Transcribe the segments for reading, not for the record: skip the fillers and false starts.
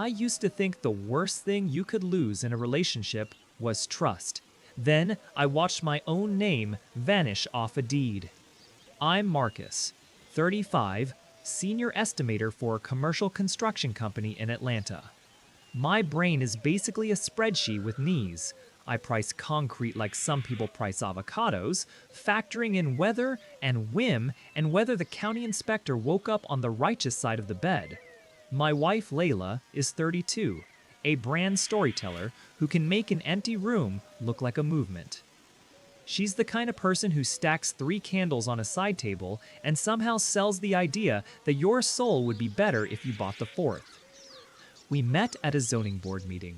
used to think the worst thing you could lose in a relationship was trust. Then I watched my own name vanish off a deed. I'm Marcus, 35, senior estimator for a commercial construction company in Atlanta. My brain is basically a spreadsheet with knees. I price concrete like some people price avocados, factoring in weather and whim and whether the county inspector woke up on the righteous side of the bed. My wife, Layla, is 32, a brand storyteller who can make an empty room look like a movement. She's the kind of person who stacks 3 candles on a side table and somehow sells the idea that your soul would be better if you bought the 4th. We met at a zoning board meeting,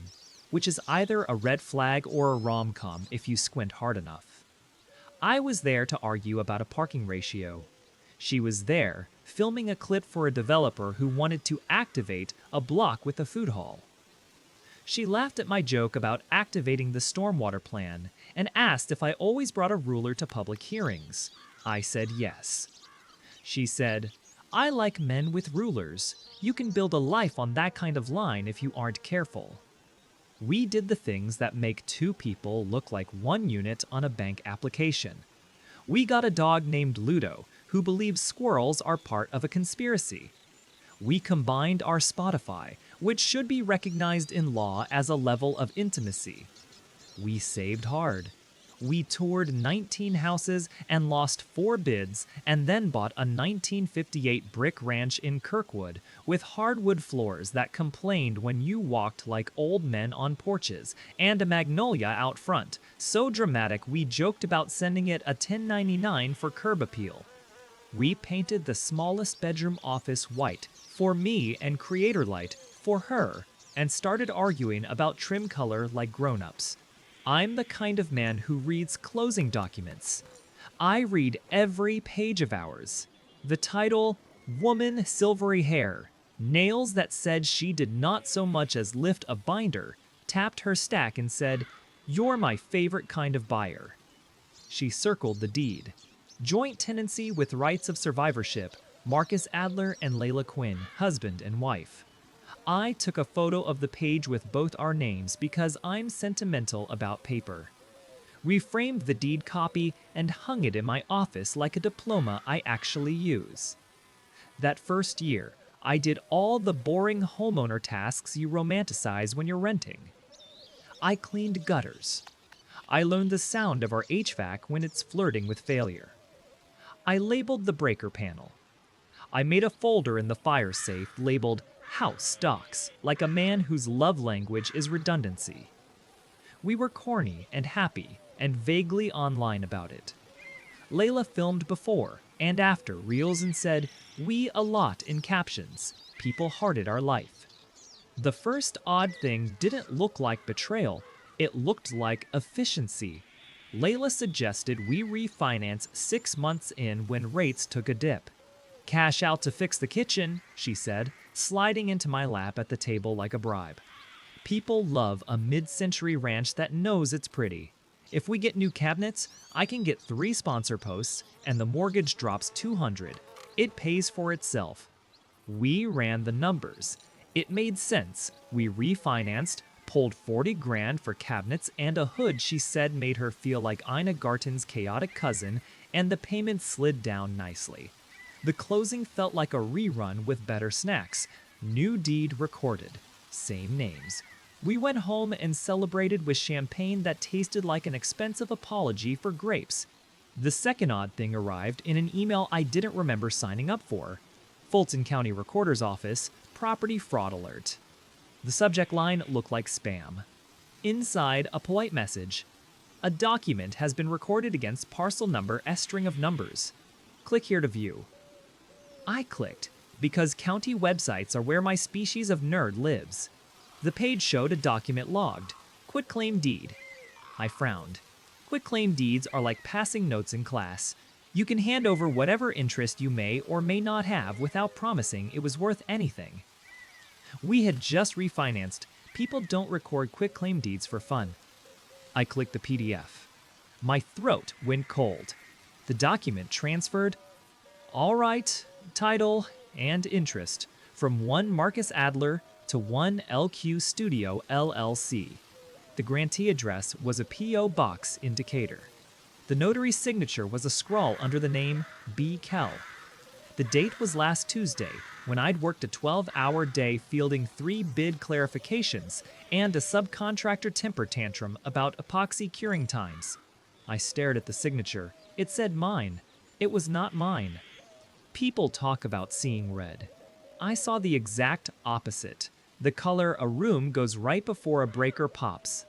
which is either a red flag or a rom-com if you squint hard enough. I was there to argue about a parking ratio. She was there, filming a clip for a developer who wanted to activate a block with a food hall. She laughed at my joke about activating the stormwater plan and asked if I always brought a ruler to public hearings. I said yes. She said, "I like men with rulers. You can build a life on that kind of line if you aren't careful." We did the things that make 2 people look like 1 unit on a bank application. We got a dog named Ludo, who believes squirrels are part of a conspiracy. We combined our Spotify, which should be recognized in law as a level of intimacy. We saved hard. We toured 19 houses and lost 4 bids, and then bought a 1958 brick ranch in Kirkwood with hardwood floors that complained when you walked like old men on porches, and a magnolia out front, so dramatic we joked about sending it a 1099 for curb appeal. We painted the smallest bedroom office white for me and creator light for her, and started arguing about trim color like grown-ups. I'm the kind of man who reads closing documents. I read every page of ours. The title, "Woman Silvery Hair," nails that said she did not so much as lift a binder, tapped her stack and said, "You're my favorite kind of buyer." She circled the deed. Joint tenancy with rights of survivorship, Marcus Adler and Layla Quinn, husband and wife. I took a photo of the page with both our names because I'm sentimental about paper. We framed the deed copy and hung it in my office like a diploma I actually use. That first year, I did all the boring homeowner tasks you romanticize when you're renting. I cleaned gutters. I learned the sound of our HVAC when it's flirting with failure. I labeled the breaker panel. I made a folder in the fire safe labeled House Docs, like a man whose love language is redundancy. We were corny and happy and vaguely online about it. Layla filmed before and after reels and said, "We a lot" in captions. People hearted our life. The first odd thing didn't look like betrayal, it looked like efficiency. Layla suggested we refinance 6 months in when rates took a dip. "Cash out to fix the kitchen," she said, sliding into my lap at the table like a bribe. People love a mid-century ranch that knows it's pretty. If we get new cabinets, I can get 3 sponsor posts and the mortgage drops $200. It pays for itself. We ran the numbers. It made sense. We refinanced, pulled 40 grand for cabinets and a hood she said made her feel like Ina Garten's chaotic cousin, and the payment slid down nicely. The closing felt like a rerun with better snacks. New deed recorded. Same names. We went home and celebrated with champagne that tasted like an expensive apology for grapes. The second odd thing arrived in an email I didn't remember signing up for. Fulton County Recorder's Office, property fraud alert. The subject line looked like spam. Inside, a polite message. A document has been recorded against parcel number S string of numbers. Click here to view. I clicked, because county websites are where my species of nerd lives. The page showed a document logged, quitclaim deed. I frowned. Quitclaim deeds are like passing notes in class. You can hand over whatever interest you may or may not have without promising it was worth anything. We had just refinanced. People don't record quitclaim deeds for fun. I clicked the PDF. My throat went cold. The document transferred. All right. Title and interest from one Marcus Adler to 1 LQ Studio LLC. The grantee address was a P.O. Box in Decatur. The notary's signature was a scrawl under the name B. Kell. The date was last Tuesday, when I'd worked a 12-hour day fielding 3 bid clarifications and a subcontractor temper tantrum about epoxy curing times. I stared at the signature. It said mine. It was not mine. People talk about seeing red. I saw the exact opposite. The color a room goes right before a breaker pops.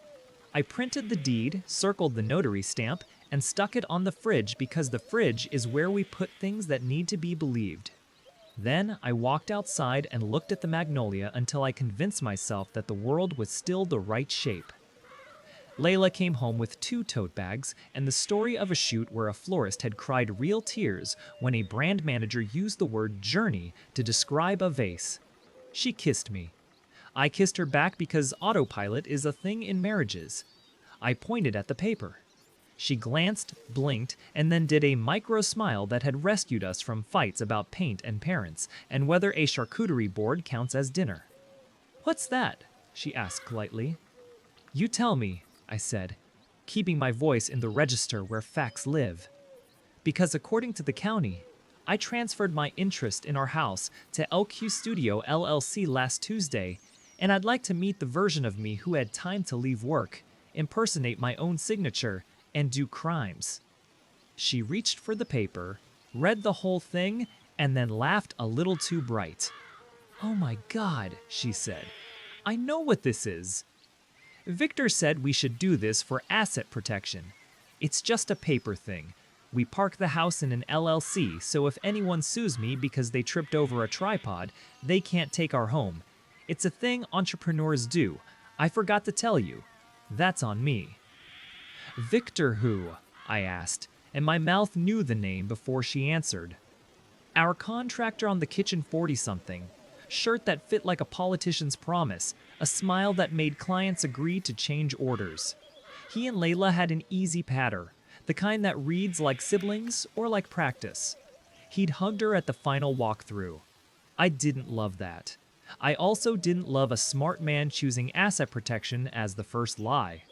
I printed the deed, circled the notary stamp, and stuck it on the fridge because the fridge is where we put things that need to be believed. Then I walked outside and looked at the magnolia until I convinced myself that the world was still the right shape. Layla came home with 2 tote bags and the story of a shoot where a florist had cried real tears when a brand manager used the word journey to describe a vase. She kissed me. I kissed her back because autopilot is a thing in marriages. I pointed at the paper. She glanced, blinked, and then did a micro smile that had rescued us from fights about paint and parents and whether a charcuterie board counts as dinner. "What's that?" she asked lightly. "You tell me," I said, keeping my voice in the register where facts live. Because according to the county, I transferred my interest in our house to LQ Studio LLC last Tuesday, and I'd like to meet the version of me who had time to leave work, impersonate my own signature, and do crimes. She reached for the paper, read the whole thing, and then laughed a little too bright. "Oh my God," she said. "I know what this is. Victor said we should do this for asset protection. It's just a paper thing. We park the house in an LLC, so if anyone sues me because they tripped over a tripod, they can't take our home. It's a thing entrepreneurs do. I forgot to tell you. That's on me." "Victor who?" I asked, and my mouth knew the name before she answered. "Our contractor on the kitchen 40-something. Shirt that fit like a politician's promise, a smile that made clients agree to change orders. He and Layla had an easy patter, the kind that reads like siblings or like practice. He'd hugged her at the final walkthrough. I didn't love that. I also didn't love a smart man choosing asset protection as the first lie.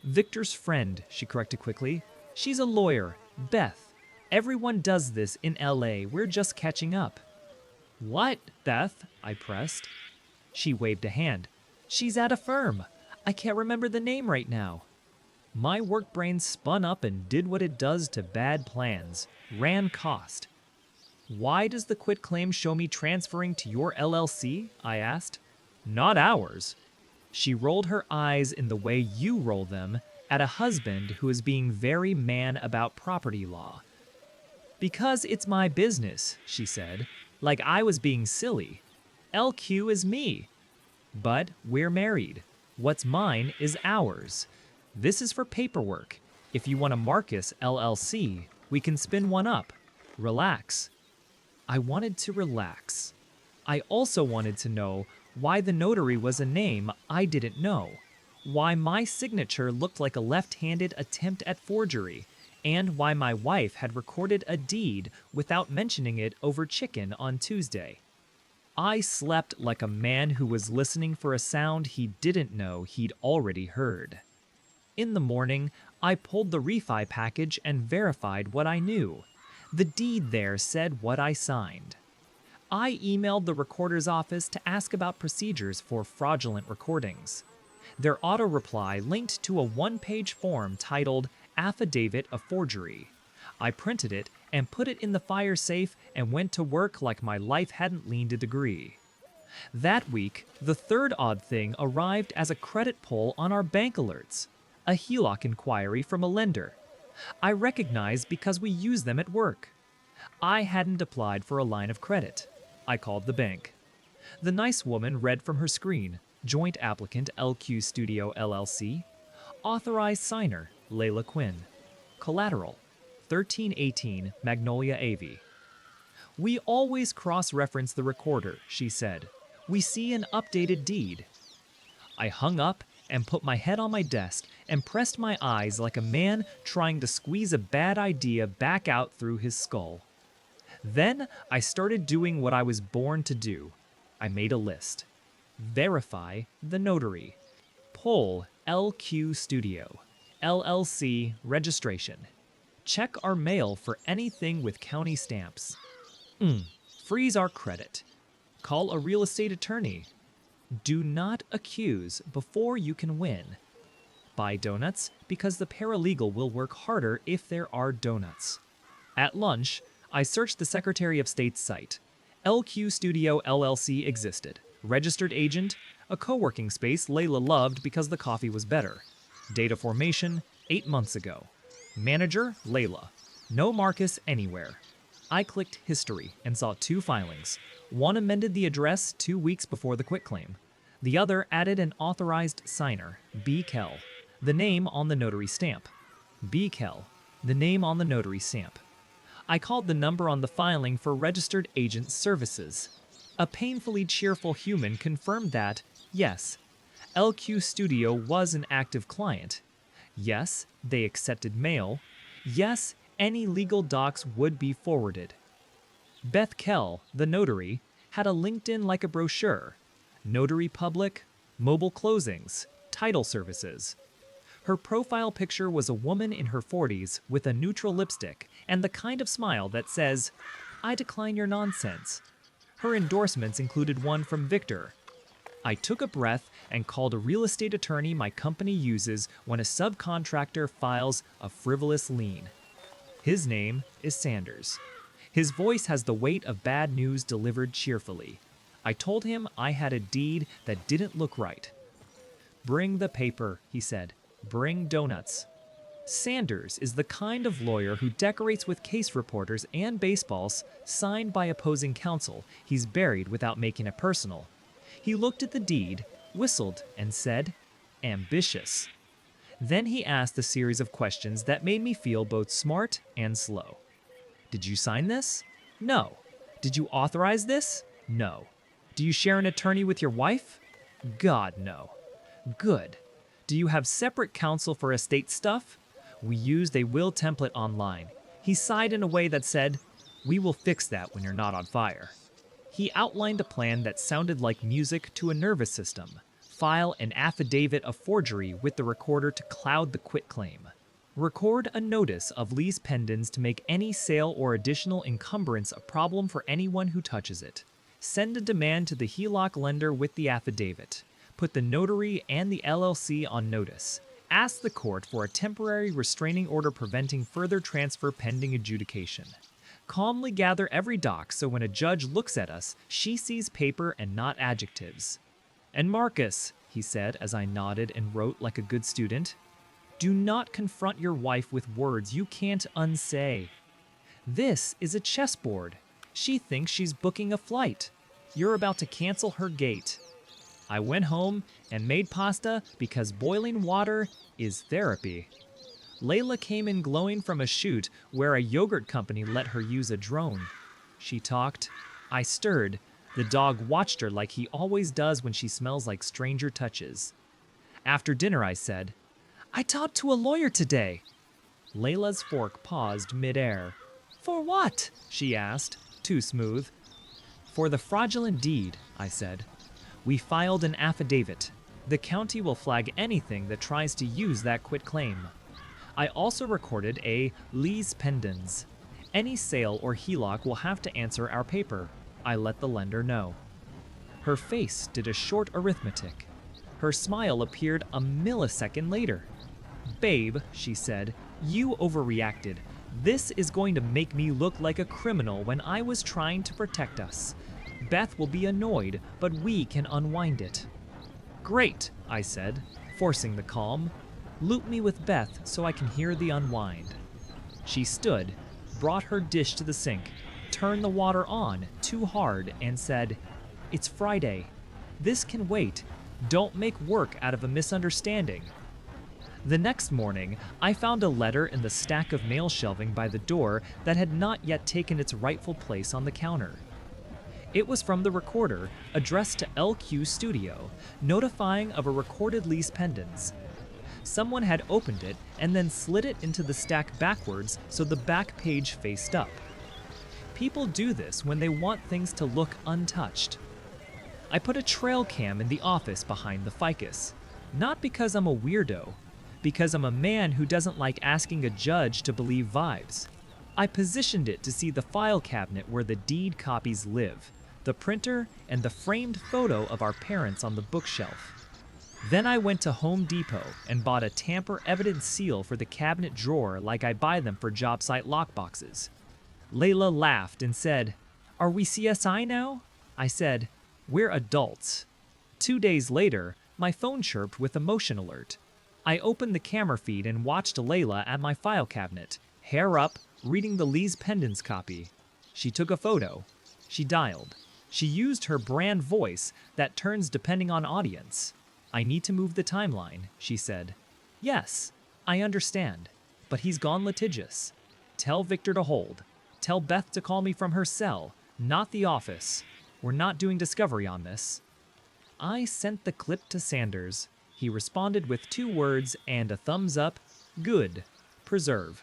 "Victor's friend," she corrected quickly. "She's a lawyer, Beth. Everyone does this in LA. We're just catching up." "What, Beth?" I pressed. She waved a hand. "She's at a firm. I can't remember the name right now." My work brain spun up and did what it does to bad plans. Ran cost. "Why does the quitclaim show me transferring to your LLC?" I asked. "Not ours." She rolled her eyes in the way you roll them at a husband who is being very man about property law. "Because it's my business," she said, like I was being silly. "LQ is me. But we're married. What's mine is ours. This is for paperwork. If you want a Marcus LLC, we can spin one up. Relax." I wanted to relax. I also wanted to know why the notary was a name I didn't know, why my signature looked like a left-handed attempt at forgery, and why my wife had recorded a deed without mentioning it over chicken on Tuesday. I slept like a man who was listening for a sound he didn't know he'd already heard. In the morning, I pulled the refi package and verified what I knew. The deed there said what I signed. I emailed the recorder's office to ask about procedures for fraudulent recordings. Their auto-reply linked to a 1-page form titled Affidavit of Forgery. I printed it and put it in the fire safe and went to work like my life hadn't leaned a degree. That week, the third odd thing arrived as a credit pull on our bank alerts, a HELOC inquiry from a lender. I recognized because we use them at work. I hadn't applied for a line of credit. I called the bank. The nice woman read from her screen, joint applicant LQ Studio LLC, authorized signer Layla Quinn, collateral 1318 Magnolia AV. "We always cross-reference the recorder," she said. "We see an updated deed." I hung up and put my head on my desk and pressed my eyes like a man trying to squeeze a bad idea back out through his skull. Then I started doing what I was born to do. I made a list. Verify the notary. Pull LQ Studio. LLC registration. Check our mail for anything with county stamps. Freeze our credit. Call a real estate attorney. Do not accuse before you can win. Buy donuts because the paralegal will work harder if there are donuts. At lunch, I searched the Secretary of State's site. LQ Studio LLC existed. Registered agent, a co-working space Layla loved because the coffee was better. Data formation, 8 months ago. Manager, Layla. No Marcus anywhere. I clicked history and saw 2 filings. One amended the address 2 weeks before the quitclaim. The other added an authorized signer, B. Kell, the name on the notary stamp. B. Kell, the name on the notary stamp. I called the number on the filing for registered agent services. A painfully cheerful human confirmed that, yes, LQ Studio was an active client. Yes, they accepted mail. Yes, any legal docs would be forwarded. Beth Kell, the notary, had a LinkedIn like a brochure. Notary public, mobile closings, title services. Her profile picture was a woman in her 40s with a neutral lipstick and the kind of smile that says, "I decline your nonsense." Her endorsements included one from Victor. I took a breath and called a real estate attorney my company uses when a subcontractor files a frivolous lien. His name is Sanders. His voice has the weight of bad news delivered cheerfully. I told him I had a deed that didn't look right. "Bring the paper," he said. "Bring donuts." Sanders is the kind of lawyer who decorates with case reporters and baseballs signed by opposing counsel he's buried without making it personal. He looked at the deed, whistled, and said, "Ambitious." Then he asked a series of questions that made me feel both smart and slow. "Did you sign this?" "No." "Did you authorize this?" "No." "Do you share an attorney with your wife?" "God, no." "Good. Do you have separate counsel for estate stuff?" "We used a will template online." He sighed in a way that said, "We will fix that when you're not on fire." He outlined a plan that sounded like music to a nervous system. File an affidavit of forgery with the recorder to cloud the quitclaim. Record a notice of lease pendants to make any sale or additional encumbrance a problem for anyone who touches it. Send a demand to the HELOC lender with the affidavit. Put the notary and the LLC on notice. Ask the court for a temporary restraining order preventing further transfer pending adjudication. Calmly gather every doc so when a judge looks at us, she sees paper and not adjectives. "And Marcus," he said as I nodded and wrote like a good student, "do not confront your wife with words you can't unsay. This is a chessboard. She thinks she's booking a flight. You're about to cancel her gate." I went home and made pasta because boiling water is therapy. Layla came in glowing from a shoot where a yogurt company let her use a drone. She talked. I stirred. The dog watched her like he always does when she smells like stranger touches. After dinner, I said, "I talked to a lawyer today." Layla's fork paused midair. "For what?" she asked, too smooth. "For the fraudulent deed," I said. "We filed an affidavit. The county will flag anything that tries to use that quitclaim. I also recorded a lease pendens. Any sale or HELOC will have to answer our paper." I let the lender know. Her face did a short arithmetic. Her smile appeared a millisecond later. "Babe," she said, "you overreacted. This is going to make me look like a criminal when I was trying to protect us. Beth will be annoyed, but we can unwind it." "Great," I said, forcing the calm. "Loop me with Beth so I can hear the unwind." She stood, brought her dish to the sink, turned the water on too hard, and said, "It's Friday. This can wait. Don't make work out of a misunderstanding." The next morning, I found a letter in the stack of mail shelving by the door that had not yet taken its rightful place on the counter. It was from the recorder, addressed to LQ Studio, notifying of a recorded lease pendens. Someone had opened it and then slid it into the stack backwards so the back page faced up. People do this when they want things to look untouched. I put a trail cam in the office behind the ficus. Not because I'm a weirdo, because I'm a man who doesn't like asking a judge to believe vibes. I positioned it to see the file cabinet where the deed copies live, the printer, and the framed photo of our parents on the bookshelf. Then I went to Home Depot and bought a tamper evidence seal for the cabinet drawer like I buy them for job site lockboxes. Layla laughed and said, "Are we CSI now?" I said, "We're adults." 2 days later, my phone chirped with a motion alert. I opened the camera feed and watched Layla at my file cabinet, hair up, reading the Lee's Pendants copy. She took a photo. She dialed. She used her brand voice that turns depending on audience. "I need to move the timeline," she said. "Yes, I understand, but he's gone litigious. Tell Victor to hold. Tell Beth to call me from her cell, not the office. We're not doing discovery on this." I sent the clip to Sanders. He responded with 2 words and a thumbs up. "Good. Preserve."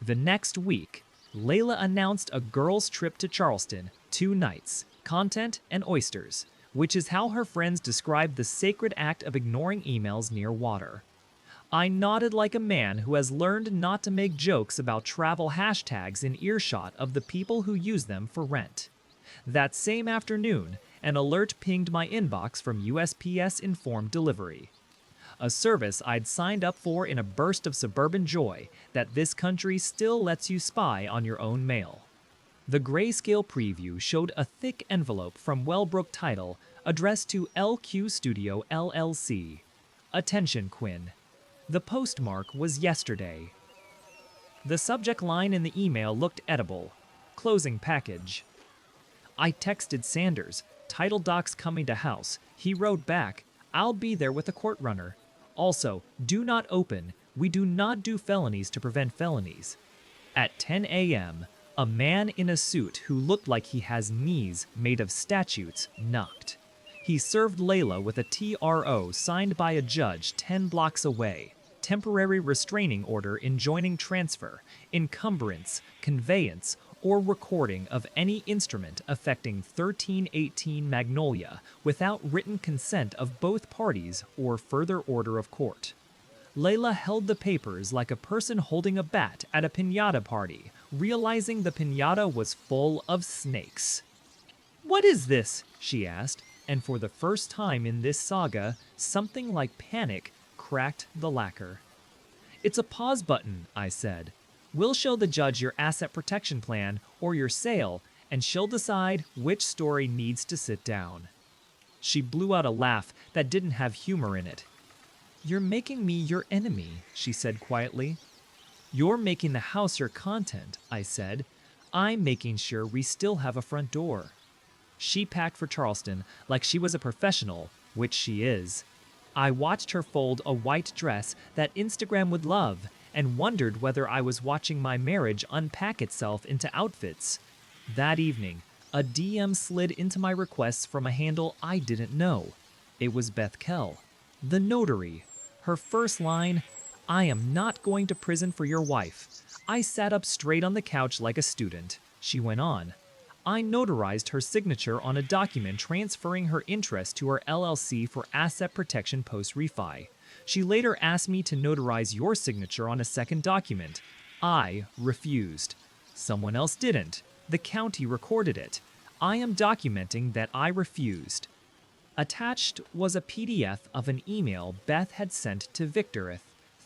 The next week, Layla announced a girls' trip to Charleston, 2 nights, content and oysters, which is how her friends described the sacred act of ignoring emails near water. I nodded like a man who has learned not to make jokes about travel hashtags in earshot of the people who use them for rent. That same afternoon, an alert pinged my inbox from USPS Informed Delivery, a service I'd signed up for in a burst of suburban joy that this country still lets you spy on your own mail. The grayscale preview showed a thick envelope from Wellbrook Title addressed to LQ Studio LLC. "Attention, Quinn." The postmark was yesterday. The subject line in the email looked edible. "Closing package." I texted Sanders, "Title docs coming to house." He wrote back, "I'll be there with a court runner. Also, do not open. We do not do felonies to prevent felonies." At 10 a.m., a man in a suit who looked like he has knees made of statutes knocked. He served Layla with a TRO signed by a judge 10 blocks away. Temporary restraining order enjoining transfer, encumbrance, conveyance, or recording of any instrument affecting 1318 Magnolia without written consent of both parties or further order of court. Layla held the papers like a person holding a bat at a piñata party, realizing the piñata was full of snakes. "What is this?" she asked, and for the first time in this saga, something like panic cracked the lacquer. "It's a pause button," I said. "We'll show the judge your asset protection plan or your sale, and she'll decide which story needs to sit down." She blew out a laugh that didn't have humor in it. "You're making me your enemy," she said quietly. "You're making the house your content," I said. "I'm making sure we still have a front door." She packed for Charleston like she was a professional, which she is. I watched her fold a white dress that Instagram would love and wondered whether I was watching my marriage unpack itself into outfits. That evening, a DM slid into my requests from a handle I didn't know. It was Beth Kell, the notary. Her first line, "I am not going to prison for your wife." I sat up straight on the couch like a student. She went on, "I notarized her signature on a document transferring her interest to her LLC for asset protection post-refi. She later asked me to notarize your signature on a second document. I refused. Someone else didn't. The county recorded it. I am documenting that I refused." Attached was a PDF of an email Beth had sent to Victor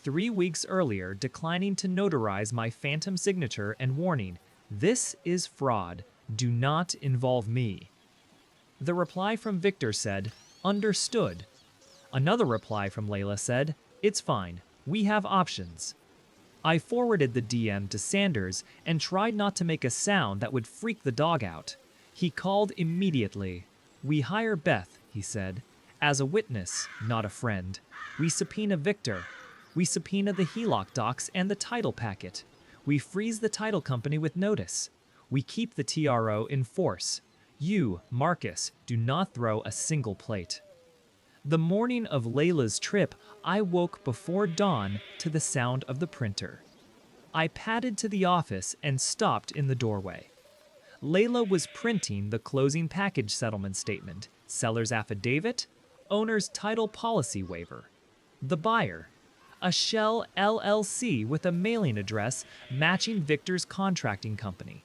3 weeks earlier declining to notarize my phantom signature and warning, "This is fraud. Do not involve me." The reply from Victor said, "Understood." Another reply from Layla said, "It's fine. We have options." I forwarded the DM to Sanders and tried not to make a sound that would freak the dog out. He called immediately. "We hire Beth," he said, "as a witness, not a friend. We subpoena Victor. We subpoena the HELOC docs and the title packet. We freeze the title company with notice. We keep the TRO in force. You, Marcus, do not throw a single plate." The morning of Layla's trip, I woke before dawn to the sound of the printer. I padded to the office and stopped in the doorway. Layla was printing the closing package settlement statement, seller's affidavit, owner's title policy waiver. The buyer, a Shell LLC with a mailing address matching Victor's contracting company.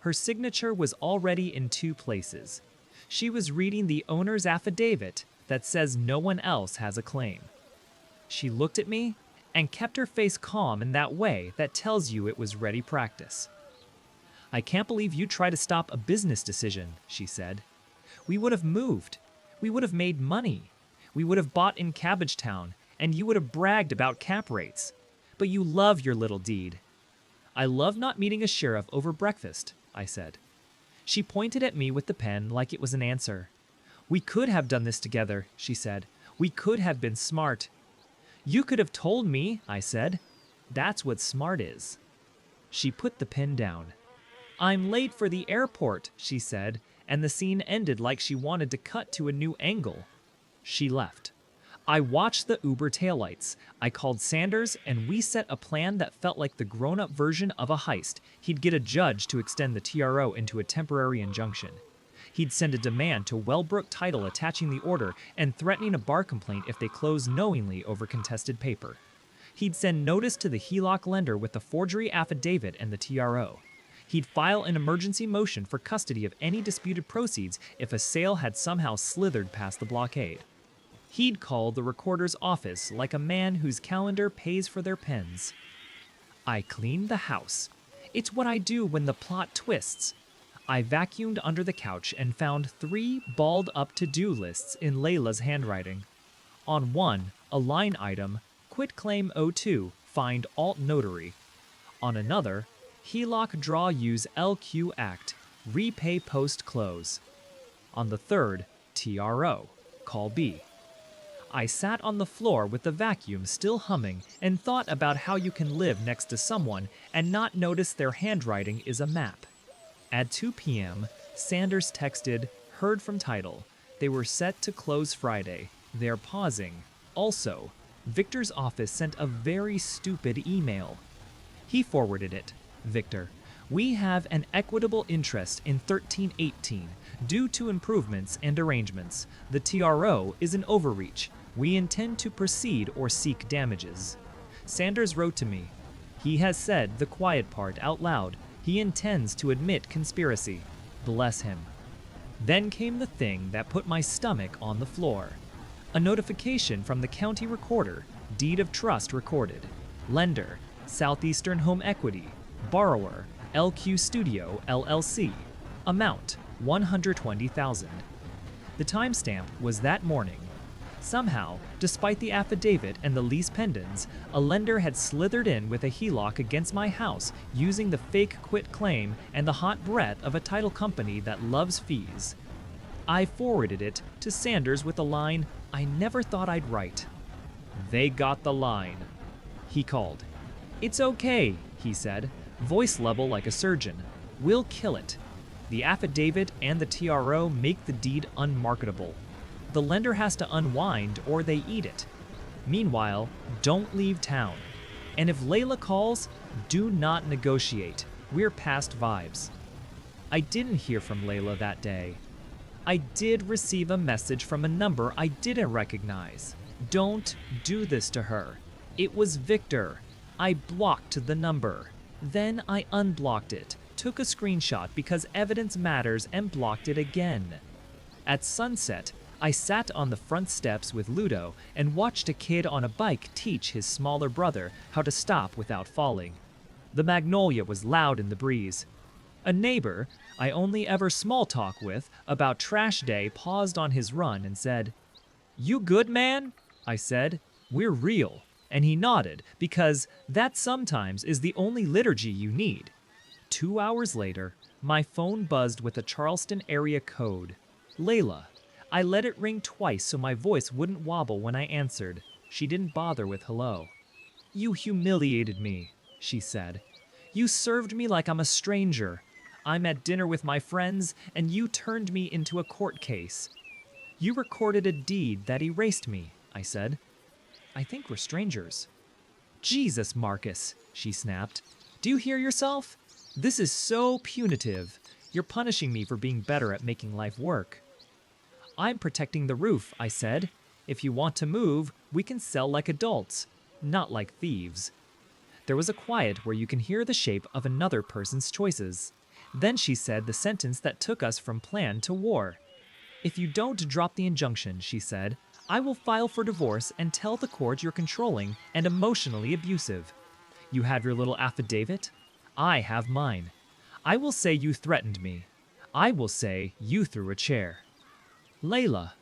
Her signature was already in two places. She was reading the owner's affidavit that says no one else has a claim. She looked at me and kept her face calm in that way that tells you it was ready practice. "I can't believe you try to stop a business decision," she said. "We would have moved. We would have made money. We would have bought in Cabbagetown, and you would have bragged about cap rates. But you love your little deed." "I love not meeting a sheriff over breakfast," I said. She pointed at me with the pen like it was an answer. "We could have done this together," she said. "We could have been smart." "You could have told me," I said. "That's what smart is." She put the pen down. "I'm late for the airport," she said, and the scene ended like she wanted to cut to a new angle. She left. I watched the Uber taillights. I called Sanders, and we set a plan that felt like the grown-up version of a heist. He'd get a judge to extend the TRO into a temporary injunction. He'd send a demand to Wellbrook Title attaching the order and threatening a bar complaint if they closed knowingly over contested paper. He'd send notice to the HELOC lender with the forgery affidavit and the TRO. He'd file an emergency motion for custody of any disputed proceeds if a sale had somehow slithered past the blockade. He'd call the recorder's office like a man whose calendar pays for their pens. I cleaned the house. It's what I do when the plot twists. I vacuumed under the couch and found 3 balled-up to-do lists in Layla's handwriting. On one, a line item, Quitclaim 02, find alt notary. On another, HELOC draw use LQ Act, repay post close. On the third, TRO, call B. I sat on the floor with the vacuum still humming and thought about how you can live next to someone and not notice their handwriting is a map. At 2 p.m., Sanders texted, "Heard from title. They were set to close Friday. They're pausing. Also, Victor's office sent a very stupid email." He forwarded it. "Victor, we have an equitable interest in 1318 due to improvements and arrangements. The TRO is an overreach. We intend to proceed or seek damages." Sanders wrote to me. He has said the quiet part out loud. He intends to admit conspiracy. Bless him. Then came the thing that put my stomach on the floor. A notification from the county recorder, deed of trust recorded. Lender, Southeastern Home Equity. Borrower, LQ Studio LLC. Amount, $120,000. The timestamp was that morning. Somehow, despite the affidavit and the lease pendants, a lender had slithered in with a HELOC against my house using the fake quitclaim and the hot breath of a title company that loves fees. I forwarded it to Sanders with a line I never thought I'd write. "They got the line." He called. "It's okay," he said, voice level like a surgeon. "We'll kill it. The affidavit and the TRO make the deed unmarketable. The lender has to unwind or they eat it. Meanwhile, don't leave town. And if Layla calls, do not negotiate. We're past vibes." I didn't hear from Layla that day. I did receive a message from a number I didn't recognize. Don't do this to her. It was Victor. I blocked the number. Then I unblocked it, took a screenshot because evidence matters, and blocked it again. At sunset, I sat on the front steps with Ludo and watched a kid on a bike teach his smaller brother how to stop without falling. The magnolia was loud in the breeze. A neighbor I only ever small talk with about trash day paused on his run and said, "You good, man?" I said, "We're real." And he nodded, because that sometimes is the only liturgy you need. 2 hours later, my phone buzzed with a Charleston area code. Layla. I let it ring twice so my voice wouldn't wobble when I answered. She didn't bother with hello. "You humiliated me," she said. "You served me like I'm a stranger. I'm at dinner with my friends, and you turned me into a court case. You recorded a deed that erased me," I said. "I think we're strangers." "Jesus, Marcus," she snapped. "Do you hear yourself? This is so punitive. You're punishing me for being better at making life work." I'm protecting the roof, I said. If you want to move, we can sell like adults, not like thieves. There was a quiet where you can hear the shape of another person's choices. Then she said the sentence that took us from plan to war. If you don't drop the injunction, she said, I will file for divorce and tell the court you're controlling and emotionally abusive. You have your little affidavit? I have mine. I will say you threatened me. I will say you threw a chair. Layla,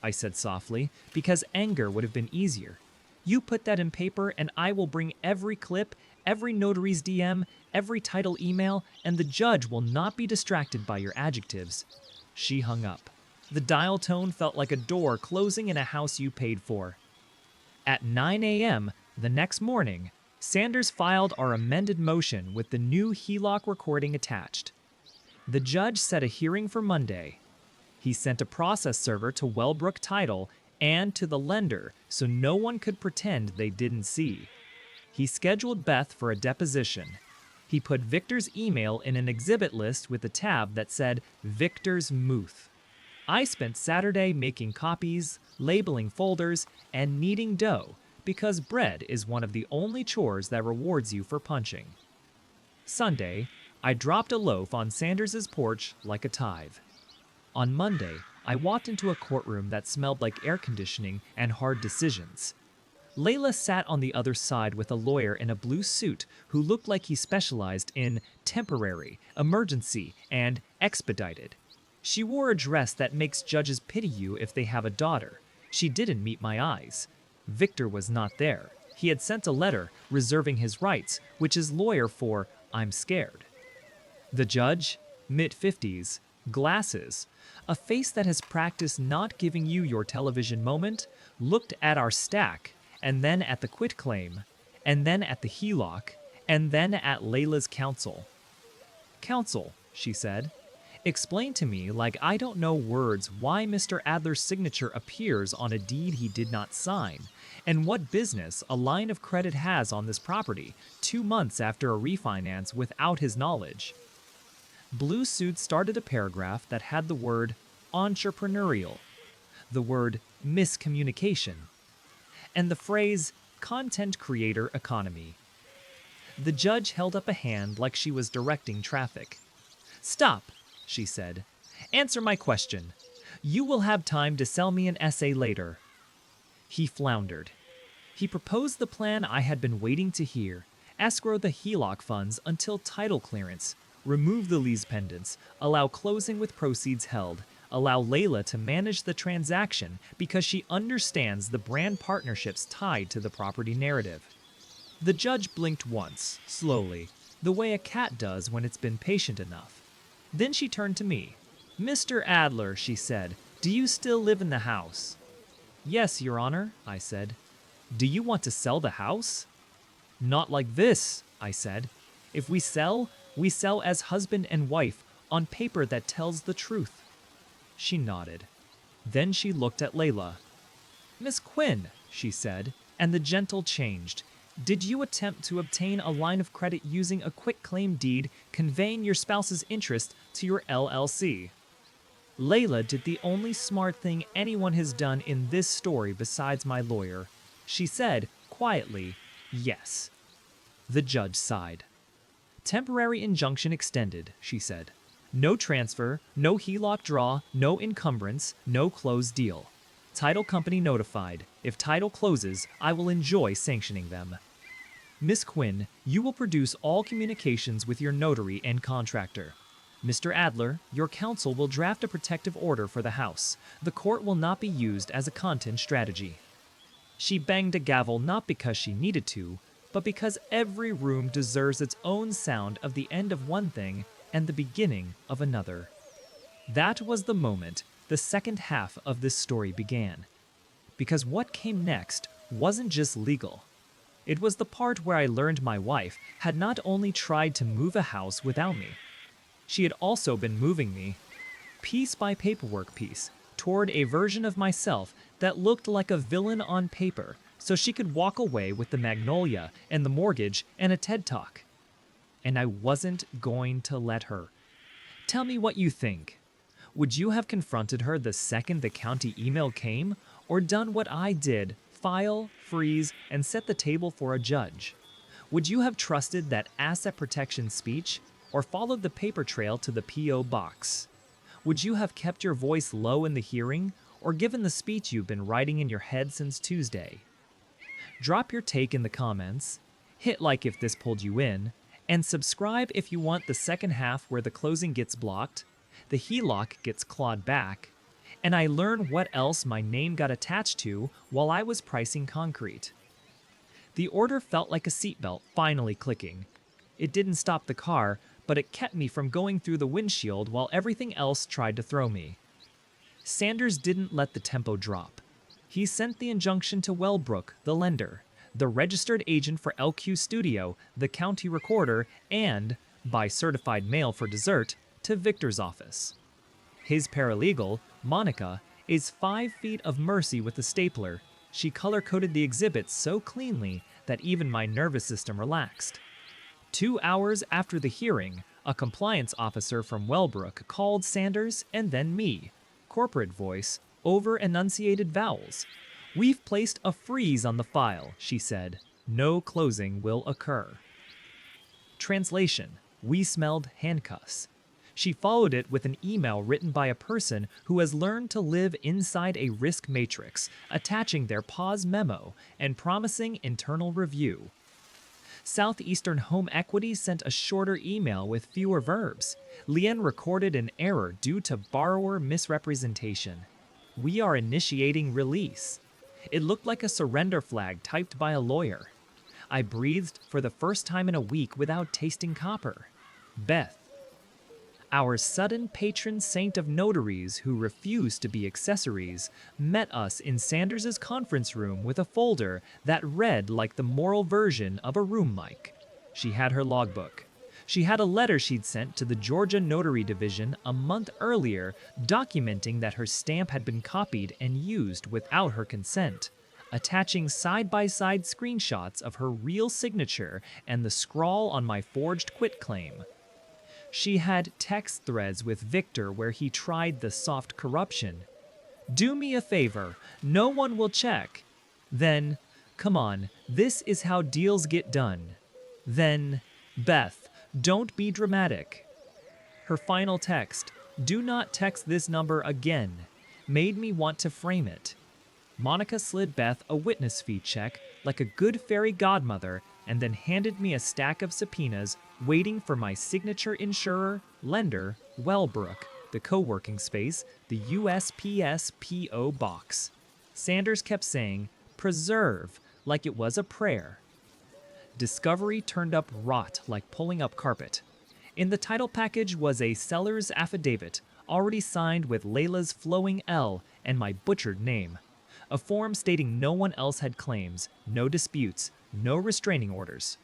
I said softly, because anger would have been easier. You put that in paper and I will bring every clip, every notary's DM, every title email, and the judge will not be distracted by your adjectives. She hung up. The dial tone felt like a door closing in a house you paid for. At 9 a.m. the next morning, Sanders filed our amended motion with the new HELOC recording attached. The judge set a hearing for Monday. He sent a process server to Wellbrook Title and to the lender so no one could pretend they didn't see. He scheduled Beth for a deposition. He put Victor's email in an exhibit list with a tab that said Victor's Muth. I spent Saturday making copies, labeling folders, and kneading dough because bread is one of the only chores that rewards you for punching. Sunday, I dropped a loaf on Sanders's porch like a tithe. On Monday, I walked into a courtroom that smelled like air conditioning and hard decisions. Layla sat on the other side with a lawyer in a blue suit who looked like he specialized in temporary, emergency, and expedited. She wore a dress that makes judges pity you if they have a daughter. She didn't meet my eyes. Victor was not there. He had sent a letter reserving his rights, which is lawyer for I'm scared. The judge, mid-50s, glasses, a face that has practiced not giving you your television moment, looked at our stack, and then at the quitclaim, and then at the HELOC, and then at Layla's counsel. Counsel, she said, explain to me, like I don't know words, why Mr. Adler's signature appears on a deed he did not sign, and what business a line of credit has on this property 2 months after a refinance without his knowledge. Blue Suit started a paragraph that had the word entrepreneurial, the word miscommunication, and the phrase content creator economy. The judge held up a hand like she was directing traffic. Stop, she said. Answer my question. You will have time to sell me an essay later. He floundered. He proposed the plan I had been waiting to hear. Escrow the HELOC funds until title clearance. Remove the lease pendants. Allow closing with proceeds held. Allow Layla to manage the transaction because she understands the brand partnerships tied to the property narrative. The judge blinked once, slowly, the way a cat does when it's been patient enough. Then she turned to me. Mr. Adler, she said, do you still live in the house? Yes, Your Honor, I said. Do you want to sell the house? Not like this, I said. If we sell as husband and wife on paper that tells the truth. She nodded. Then she looked at Layla. Miss Quinn, she said, and the gentle changed. Did you attempt to obtain a line of credit using a quitclaim deed conveying your spouse's interest to your LLC? Layla did the only smart thing anyone has done in this story besides my lawyer. She said, quietly, yes. The judge sighed. Temporary injunction extended, she said. No transfer, no HELOC draw, no encumbrance, no closed deal. Title company notified. If title closes, I will enjoy sanctioning them. Miss Quinn, you will produce all communications with your notary and contractor. Mr. Adler, your counsel will draft a protective order for the house. The court will not be used as a content strategy. She banged a gavel not because she needed to, but because every room deserves its own sound of the end of one thing and the beginning of another. That was the moment the second half of this story began. Because what came next wasn't just legal. It was the part where I learned my wife had not only tried to move a house without me, she had also been moving me, piece by paperwork piece, toward a version of myself that looked like a villain on paper, so she could walk away with the magnolia and the mortgage and a TED Talk. And I wasn't going to let her. Tell me what you think. Would you have confronted her the second the county email came, or done what I did, file, freeze, and set the table for a judge? Would you have trusted that asset protection speech, or followed the paper trail to the P.O. box? Would you have kept your voice low in the hearing, or given the speech you've been writing in your head since Tuesday? Drop your take in the comments, hit like if this pulled you in, and subscribe if you want the second half where the closing gets blocked, the HELOC gets clawed back, and I learn what else my name got attached to while I was pricing concrete. The order felt like a seatbelt finally clicking. It didn't stop the car, but it kept me from going through the windshield while everything else tried to throw me. Sanders didn't let the tempo drop. He sent the injunction to Wellbrook, the lender, the registered agent for LQ Studio, the county recorder, and, by certified mail for dessert, to Victor's office. His paralegal, Monica, is 5 feet of mercy with a stapler. She color-coded the exhibits so cleanly that even my nervous system relaxed. 2 hours after the hearing, a compliance officer from Wellbrook called Sanders and then me. Corporate voice, over-enunciated vowels. "We've placed a freeze on the file," she said. "No closing will occur." Translation: we smelled handcuffs. She followed it with an email written by a person who has learned to live inside a risk matrix, attaching their pause memo and promising internal review. Southeastern Home Equity sent a shorter email with fewer verbs. Leanne recorded an error due to borrower misrepresentation. "We are initiating release." It looked like a surrender flag typed by a lawyer. I breathed for the first time in a week without tasting copper. Beth. Our sudden patron saint of notaries who refuse to be accessories, met us in Sanders's conference room with a folder that read like the moral version of a room mic. She had her logbook. She had a letter she'd sent to the Georgia Notary Division a month earlier documenting that her stamp had been copied and used without her consent, attaching side-by-side screenshots of her real signature and the scrawl on my forged quitclaim. She had text threads with Victor where he tried the soft corruption. "Do me a favor, no one will check." Then, "Come on, this is how deals get done." Then, "Beth, don't be dramatic." Her final text, "Do not text this number again," made me want to frame it. Monica slid Beth a witness fee check like a good fairy godmother and then handed me a stack of subpoenas waiting for my signature insurer, lender, Wellbrook, the co-working space, the USPS P.O. box. Sanders kept saying, "Preserve," like it was a prayer. Discovery turned up rot like pulling up carpet. In the title package was a seller's affidavit, already signed with Layla's flowing L and my butchered name. A form stating no one else had claims, no disputes, no restraining orders.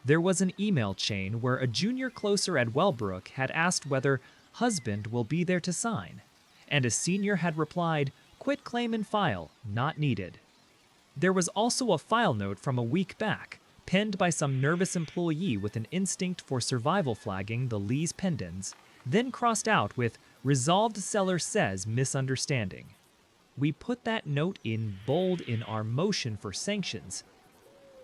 There was an email chain where a junior closer at Wellbrook had asked whether husband will be there to sign, and a senior had replied, "Quitclaim and file, not needed." There was also a file note from a week back, penned by some nervous employee with an instinct for survival flagging the Lee's pendants, then crossed out with "Resolved seller says misunderstanding." We put that note in bold in our motion for sanctions.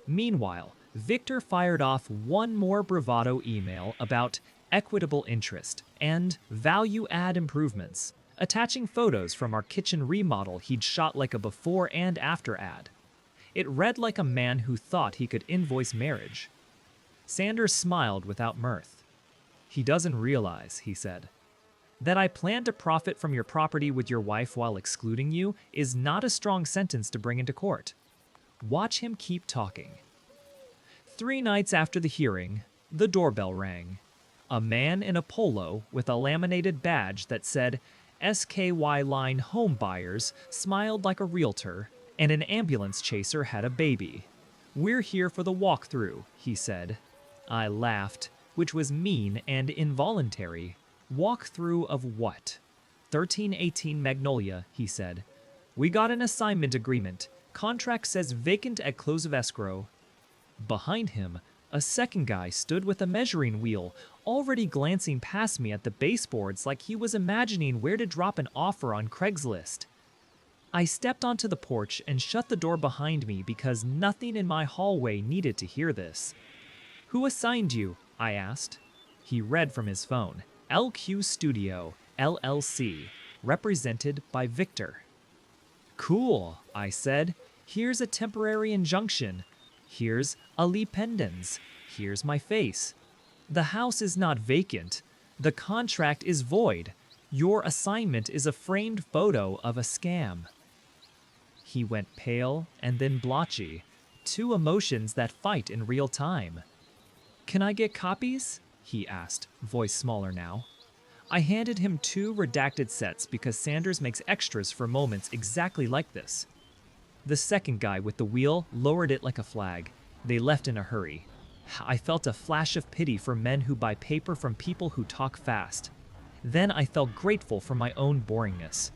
Meanwhile, Victor fired off one more bravado email about equitable interest and value-add improvements, attaching photos from our kitchen remodel he'd shot like a before and after ad. It read like a man who thought he could invoice marriage. Sanders smiled without mirth. "He doesn't realize," he said, "that I plan to profit from your property with your wife while excluding you is not a strong sentence to bring into court." Watch him keep talking. 3 nights after the hearing, the doorbell rang. A man in a polo with a laminated badge that said SKY Line Home Buyers smiled like a realtor, and an ambulance chaser had a baby. "We're here for the walkthrough," he said. I laughed, which was mean and involuntary. Walkthrough of what? 1318 Magnolia, he said. "We got an assignment agreement. Contract says vacant at close of escrow." Behind him, A second guy stood with a measuring wheel, already glancing past me at the baseboards like he was imagining where to drop an offer on Craigslist. I stepped onto the porch and shut the door behind me because nothing in my hallway needed to hear this. "Who assigned you?" I asked. He read from his phone. "LQ Studio, LLC, represented by Victor." "Cool," I said. "Here's a temporary injunction. Here's a lee pendens. Here's my face. The house is not vacant. The contract is void. Your assignment is a framed photo of a scam." He went pale and then blotchy, two emotions that fight in real time. "Can I get copies?" he asked, voice smaller now. I handed him 2 redacted sets because Sanders makes extras for moments exactly like this. The second guy with the wheel lowered it like a flag. They left in a hurry. I felt a flash of pity for men who buy paper from people who talk fast. Then I felt grateful for my own boringness.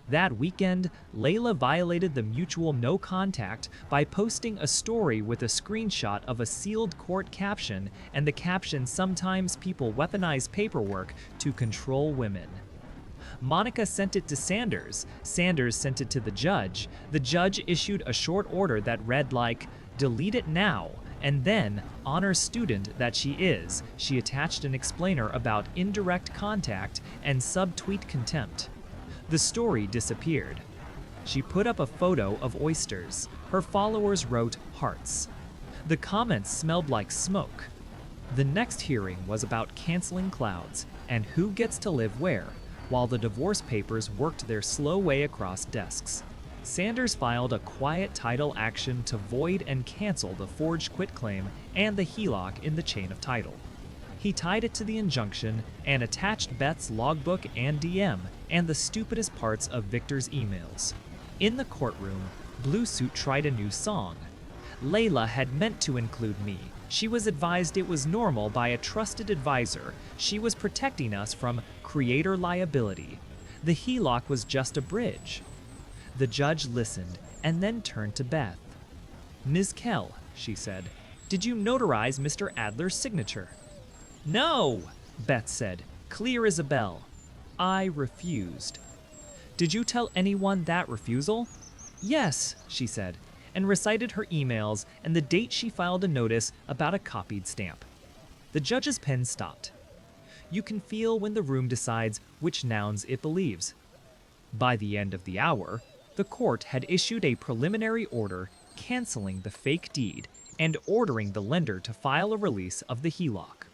That weekend, Layla violated the mutual no contact by posting a story with a screenshot of a sealed court caption, and the caption "Sometimes people weaponize paperwork to control women." Monica sent it to Sanders. Sanders sent it to the judge. The judge issued a short order that read like, "Delete it now," and then, honor student that she is, she attached an explainer about indirect contact and subtweet contempt. The story disappeared. She put up a photo of oysters. Her followers wrote hearts. The comments smelled like smoke. The next hearing was about canceling clouds and who gets to live where, while the divorce papers worked their slow way across desks. Sanders filed a quiet title action to void and cancel the forged quitclaim and the HELOC in the chain of title. He tied it to the injunction and attached Beth's logbook and DM and the stupidest parts of Victor's emails. In the courtroom, Blue Suit tried a new song. Layla had meant to include me. She was advised it was normal by a trusted advisor. She was protecting us from creator liability. The HELOC was just a bridge. The judge listened and then turned to Beth. "Ms. Kell," she said, "did you notarize Mr. Adler's signature?" "No," Beth said, clear as a bell. I refused. "Did you tell anyone that refusal?" "Yes," she said, and recited her emails and the date she filed a notice about a copied stamp. The judge's pen stopped. You can feel when the room decides which nouns it believes. By the end of the hour, the court had issued a preliminary order canceling the fake deed and ordering the lender to file a release of the HELOC.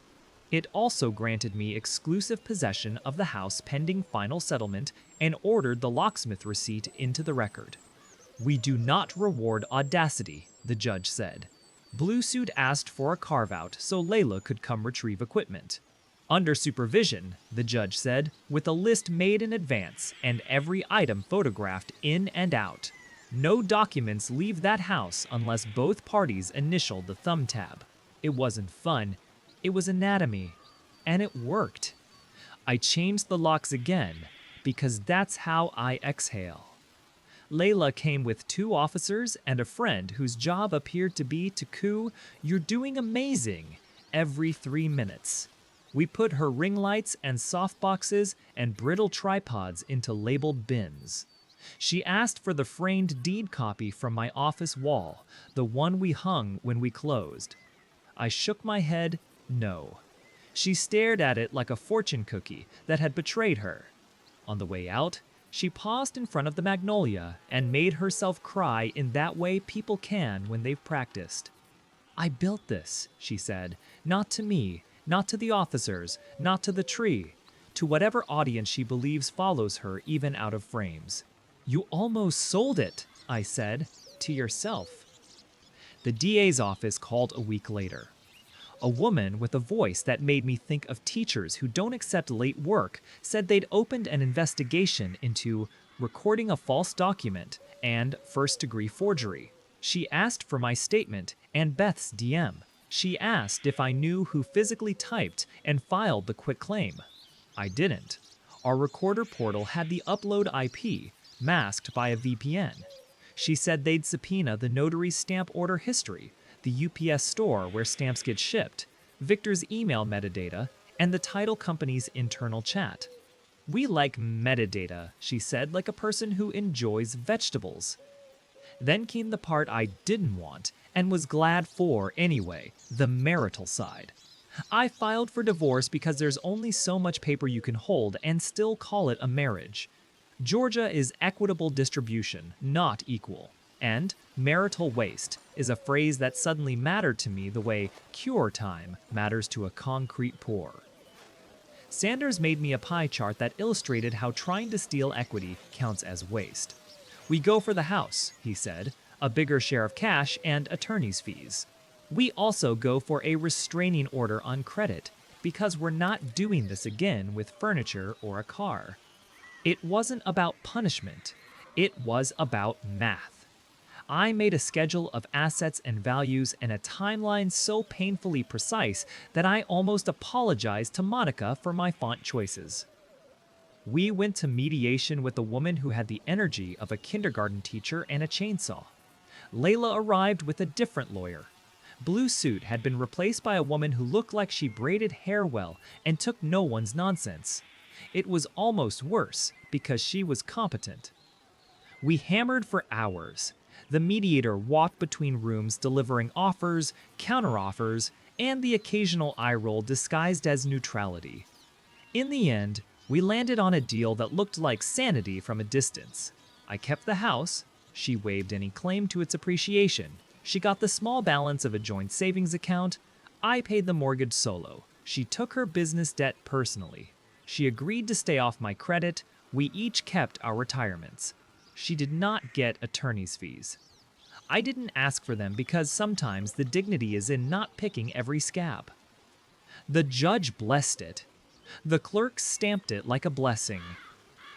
It also granted me exclusive possession of the house pending final settlement and ordered the locksmith receipt into the record. "We do not reward audacity," the judge said. Blue Suit asked for a carve-out so Layla could come retrieve equipment. "Under supervision," the judge said, with a list made in advance and every item photographed in and out. "No documents leave that house unless both parties initial the thumb tab." It wasn't fun. It was anatomy. And it worked. I changed the locks again because that's how I exhale. Layla came with 2 officers and a friend whose job appeared to be to coo, "You're doing amazing," every 3 minutes. We put her ring lights and softboxes and brittle tripods into labeled bins. She asked for the framed deed copy from my office wall, the one we hung when we closed. I shook my head, no. She stared at it like a fortune cookie that had betrayed her. On the way out, she paused in front of the magnolia and made herself cry in that way people can when they've practiced. "I built this," she said, "not to me, not to the officers, not to the tree, to whatever audience she believes follows her even out of frames." "You almost sold it," I said, "to yourself." The DA's office called a week later. A woman with a voice that made me think of teachers who don't accept late work said they'd opened an investigation into recording a false document and first-degree forgery. She asked for my statement and Beth's DM. She asked if I knew who physically typed and filed the quitclaim. I didn't. Our recorder portal had the upload IP, masked by a VPN. She said they'd subpoena the notary's stamp order history, the UPS store where stamps get shipped, Victor's email metadata, and the title company's internal chat. "We like metadata," she said, like a person who enjoys vegetables. Then came the part I didn't want and was glad for anyway, the marital side. I filed for divorce because there's only so much paper you can hold and still call it a marriage. Georgia is equitable distribution, not equal. And marital waste is a phrase that suddenly mattered to me the way cure time matters to a concrete pour. Sanders made me a pie chart that illustrated how trying to steal equity counts as waste. "We go for the house," he said, "a bigger share of cash and attorney's fees. We also go for a restraining order on credit because we're not doing this again with furniture or a car." It wasn't about punishment, it was about math. I made a schedule of assets and values and a timeline so painfully precise that I almost apologized to Monica for my font choices. We went to mediation with a woman who had the energy of a kindergarten teacher and a chainsaw. Layla arrived with a different lawyer. Blue Suit had been replaced by a woman who looked like she braided hair well and took no one's nonsense. It was almost worse because she was competent. We hammered for hours. The mediator walked between rooms delivering offers, counteroffers, and the occasional eye roll disguised as neutrality. In the end, we landed on a deal that looked like sanity from a distance. I kept the house, she waived any claim to its appreciation, she got the small balance of a joint savings account, I paid the mortgage solo, she took her business debt personally, she agreed to stay off my credit, we each kept our retirements. She did not get attorney's fees. I didn't ask for them because sometimes the dignity is in not picking every scab. The judge blessed it. The clerk stamped it like a blessing.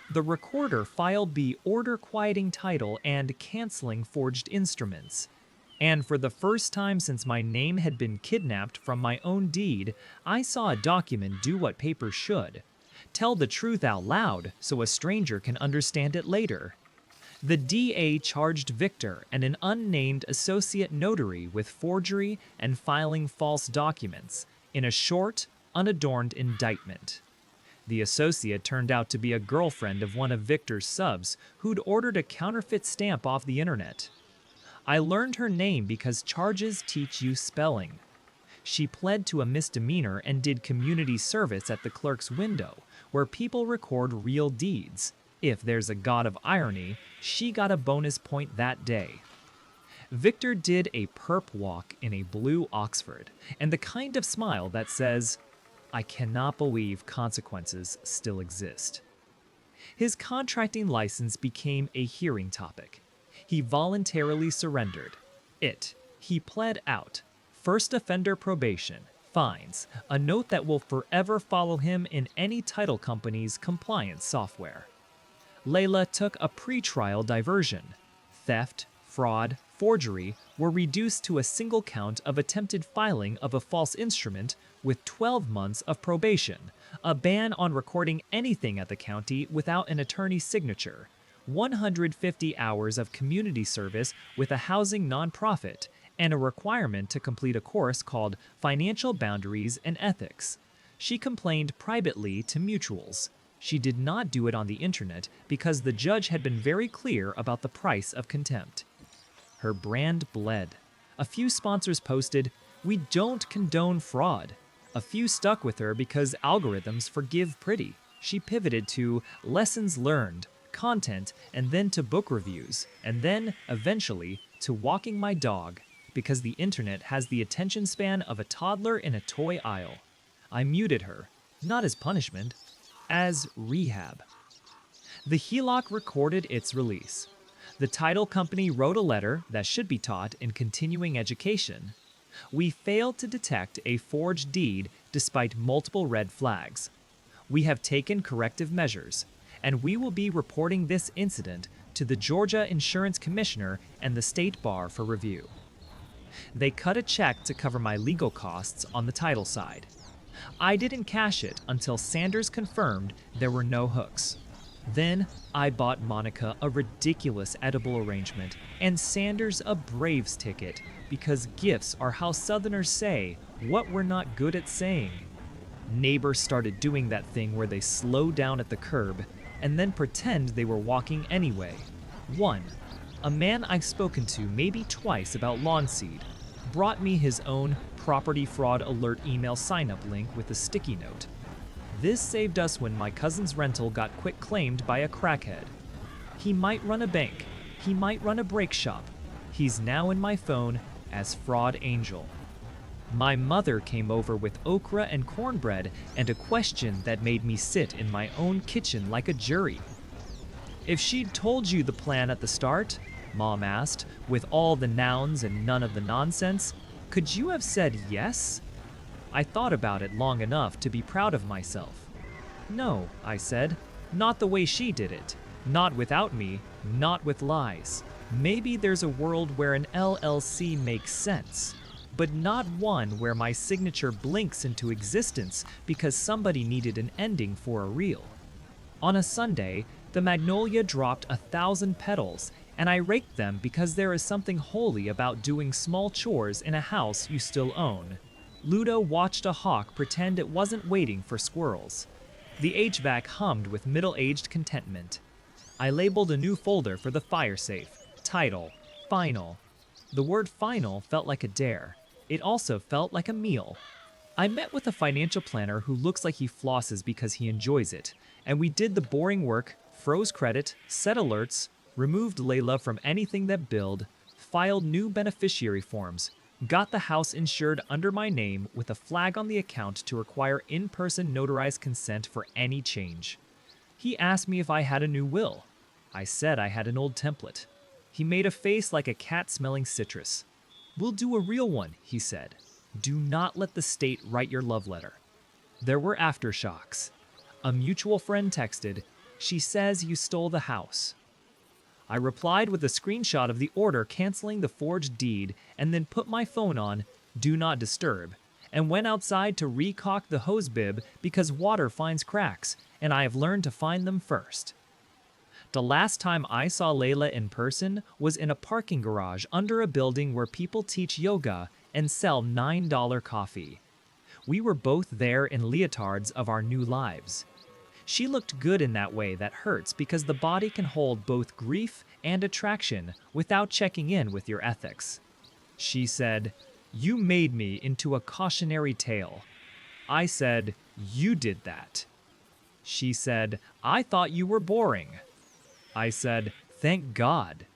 The recorder filed the order quieting title and canceling forged instruments. And for the first time since my name had been kidnapped from my own deed, I saw a document do what papers should. Tell the truth out loud so a stranger can understand it later. The DA charged Victor and an unnamed associate notary with forgery and filing false documents in a short, unadorned indictment. The associate turned out to be a girlfriend of one of Victor's subs who'd ordered a counterfeit stamp off the internet. I learned her name because charges teach you spelling. She pled to a misdemeanor and did community service at the clerk's window, where people record real deeds. If there's a god of irony, she got a bonus point that day. Victor did a perp walk in a blue Oxford, and the kind of smile that says, "I cannot believe consequences still exist." His contracting license became a hearing topic. He voluntarily surrendered. He pled out. First offender probation, fines, a note that will forever follow him in any title company's compliance software. Layla took a pretrial diversion. Theft, fraud, forgery were reduced to a single count of attempted filing of a false instrument with 12 months of probation, a ban on recording anything at the county without an attorney's signature, 150 hours of community service with a housing nonprofit, and a requirement to complete a course called Financial Boundaries and Ethics. She complained privately to mutuals. She did not do it on the internet because the judge had been very clear about the price of contempt. Her brand bled. A few sponsors posted, "We don't condone fraud." A few stuck with her because algorithms forgive pretty. She pivoted to lessons learned, content, and then to book reviews, and then, eventually, to walking my dog, because the internet has the attention span of a toddler in a toy aisle. I muted her, not as punishment, as rehab. The HELOC recorded its release. The title company wrote a letter that should be taught in continuing education. We failed to detect a forged deed despite multiple red flags. We have taken corrective measures, and we will be reporting this incident to the Georgia Insurance Commissioner and the State Bar for review. They cut a check to cover my legal costs on the title side. I didn't cash it until Sanders confirmed there were no hooks. Then I bought Monica a ridiculous edible arrangement and Sanders a Braves ticket because gifts are how Southerners say what we're not good at saying. Neighbors started doing that thing where they slow down at the curb and then pretend they were walking anyway. 1. A man I've spoken to maybe twice about lawn seed brought me his own property fraud alert email sign-up link with a sticky note. This saved us when my cousin's rental got quitclaimed by a crackhead. He might run a bank. He might run a brake shop. He's now in my phone as Fraud Angel. My mother came over with okra and cornbread and a question that made me sit in my own kitchen like a jury. If she'd told you the plan at the start, Mom asked, with all the nouns and none of the nonsense, could you have said yes? I thought about it long enough to be proud of myself. No, I said, not the way she did it. Not without me, not with lies. Maybe there's a world where an LLC makes sense, but not one where my signature blinks into existence because somebody needed an ending for a reel. On a Sunday, the magnolia dropped 1,000 petals, and I raked them because there is something holy about doing small chores in a house you still own. Ludo watched a hawk pretend it wasn't waiting for squirrels. The HVAC hummed with middle-aged contentment. I labeled a new folder for the fire safe. Title: Final. The word final felt like a dare. It also felt like a meal. I met with a financial planner who looks like he flosses because he enjoys it, and we did the boring work, froze credit, set alerts, removed Layla from anything that billed, filed new beneficiary forms, got the house insured under my name with a flag on the account to require in-person notarized consent for any change. He asked me if I had a new will. I said I had an old template. He made a face like a cat smelling citrus. We'll do a real one, he said. Do not let the state write your love letter. There were aftershocks. A mutual friend texted, she says you stole the house. I replied with a screenshot of the order canceling the forged deed and then put my phone on Do Not Disturb and went outside to recock the hose bib because water finds cracks and I have learned to find them first. The last time I saw Layla in person was in a parking garage under a building where people teach yoga and sell $9 coffee. We were both there in leotards of our new lives. She looked good in that way that hurts because the body can hold both grief and attraction without checking in with your ethics. She said, "You made me into a cautionary tale." I said, "You did that." She said, "I thought you were boring." I said, "Thank God."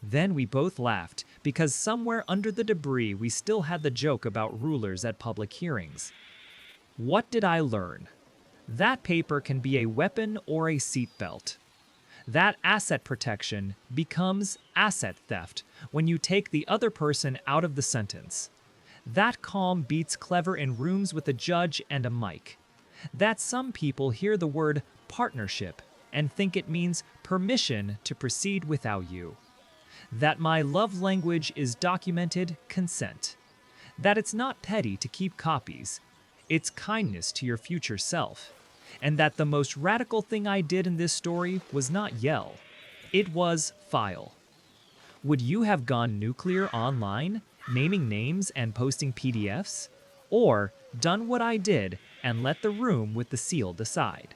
Then we both laughed because somewhere under the debris we still had the joke about rulers at public hearings. What did I learn? That paper can be a weapon or a seatbelt. That asset protection becomes asset theft when you take the other person out of the sentence. That calm beats clever in rooms with a judge and a mic. That some people hear the word partnership and think it means permission to proceed without you. That my love language is documented consent. That it's not petty to keep copies. It's kindness to your future self. And that the most radical thing I did in this story was not yell. It was file. Would you have gone nuclear online, naming names and posting PDFs? Or done what I did and let the room with the seal decide?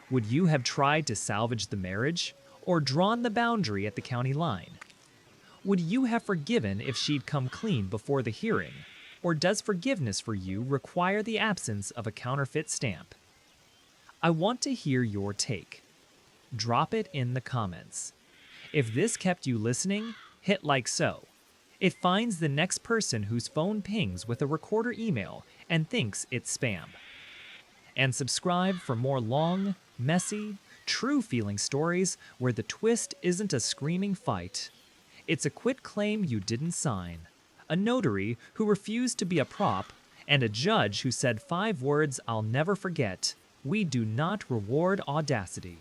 Would you have tried to salvage the marriage or drawn the boundary at the county line? Would you have forgiven if she'd come clean before the hearing? Or does forgiveness for you require the absence of a counterfeit stamp? I want to hear your take. Drop it in the comments. If this kept you listening, hit like so. It finds the next person whose phone pings with a recorder email and thinks it's spam. And subscribe for more long, messy, true-feeling stories where the twist isn't a screaming fight. It's a quitclaim you didn't sign, a notary who refused to be a prop, and a judge who said 5 words I'll never forget: "We do not reward audacity."